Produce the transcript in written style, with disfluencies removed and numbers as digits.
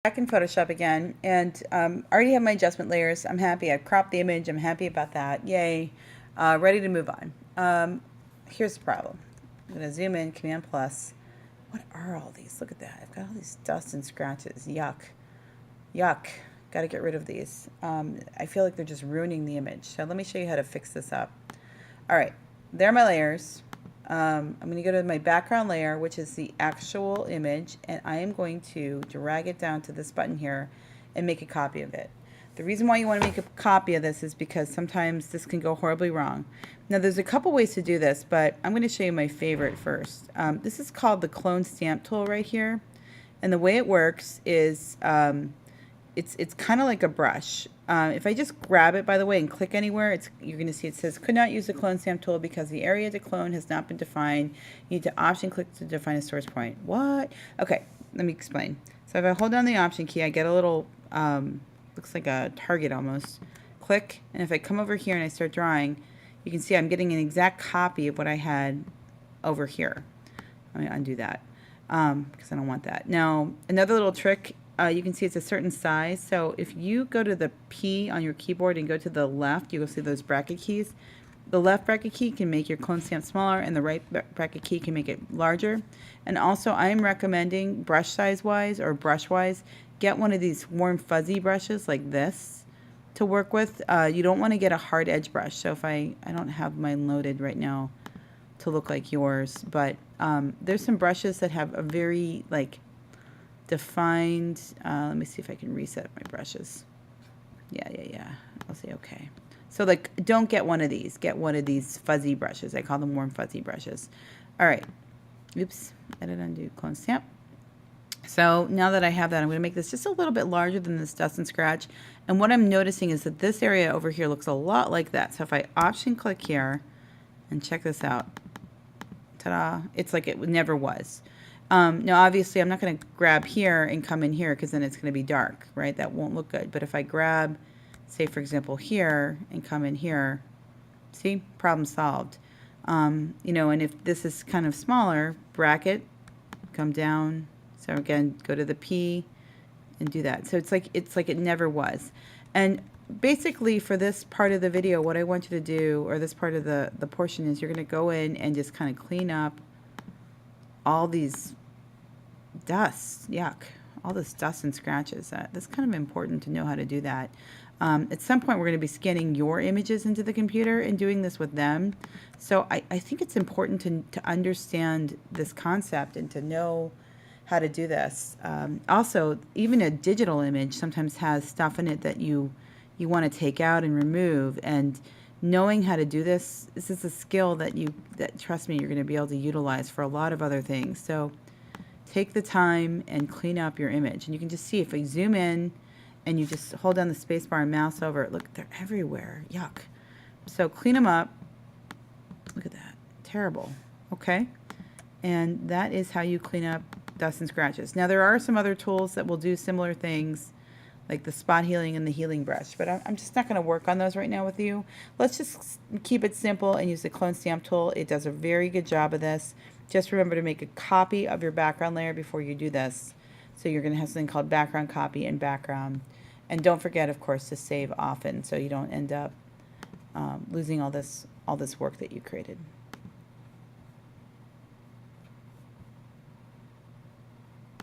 Back in Photoshop again, and I already have my adjustment layers. I'm happy. I cropped the image. I'm happy about that. Yay. Ready to move on. Here's the problem. I'm going to zoom in, Command plus. What are all these? Look at that. I've got all these dust and scratches. Yuck. Yuck. Got to get rid of these. I feel like they're just ruining the image. So let me show you how to fix this up. All right. There are my layers. I'm going to go to my background layer, which is the actual image, and I am going to drag it down to this button here and make a copy of it. The reason why you want to make a copy of this is because sometimes this can go horribly wrong. Now there's a couple ways to do this, but I'm going to show you my favorite first. This is called the clone stamp tool right here, and the way it works is it's kind of like a brush. If I just grab it, by the way, and click anywhere, you're going to see it says could not use the clone stamp tool because the area to clone has not been defined. You need to option click to define a source point. What? Okay, let me explain. So if I hold down the option key, I get a little, looks like a target almost. Click, and if I come over here and I start drawing, you can see I'm getting an exact copy of what I had over here. Let me undo that because I don't want that. Now, another little trick. You can see it's a certain size. So if you go to the P on your keyboard and go to the left, you'll see those bracket keys. The left bracket key can make your clone stamp smaller, and the right bracket key can make it larger. And also, I'm recommending brush size wise or brush wise, get one of these warm fuzzy brushes like this to work with. You don't want to get a hard edge brush. So if I don't have mine loaded right now to look like yours, but there's some brushes that have a very defined, let me see if I can reset my brushes. Yeah. I'll say okay. So don't get one of these. Get one of these fuzzy brushes. I call them warm fuzzy brushes. All right. Oops. Edit, undo, clone stamp. So now that I have that, I'm going to make this just a little bit larger than this dust and scratch. And what I'm noticing is that this area over here looks a lot like that. So if I option click here and check this out, ta-da, it's like it never was. Now, obviously, I'm not going to grab here and come in here because then it's going to be dark, right? That won't look good. But if I grab, say, for example, here and come in here, see, problem solved. You know, and if this is kind of smaller, bracket, come down. So again, go to the P and do that. So it's like it never was. And basically, for this part of the video, what I want you to do, or this part of the portion, is you're going to go in and just kind of clean up all these dust, yuck, all this dust and scratches. That's kind of important to know how to do that. At some point, we're going to be scanning your images into the computer and doing this with them. So I think it's important to understand this concept and to know how to do this. Also, even a digital image sometimes has stuff in it that you want to take out and remove, and knowing how to do this is a skill that trust me, you're going to be able to utilize for a lot of other things. So take the time and clean up your image. And you can just see if I zoom in and you just hold down the space bar and mouse over it, look, they're everywhere. Yuck. So clean them up. Look at that. Terrible. Okay. And that is how you clean up dust and scratches. Now there are some other tools that will do similar things, like the spot healing and the healing brush, but I'm just not going to work on those right now with you. Let's just keep it simple and use the clone stamp tool. It does a very good job of this. Just remember to make a copy of your background layer before you do this. So you're going to have something called background copy and background. And don't forget, of course, to save often so you don't end up losing all this work that you created.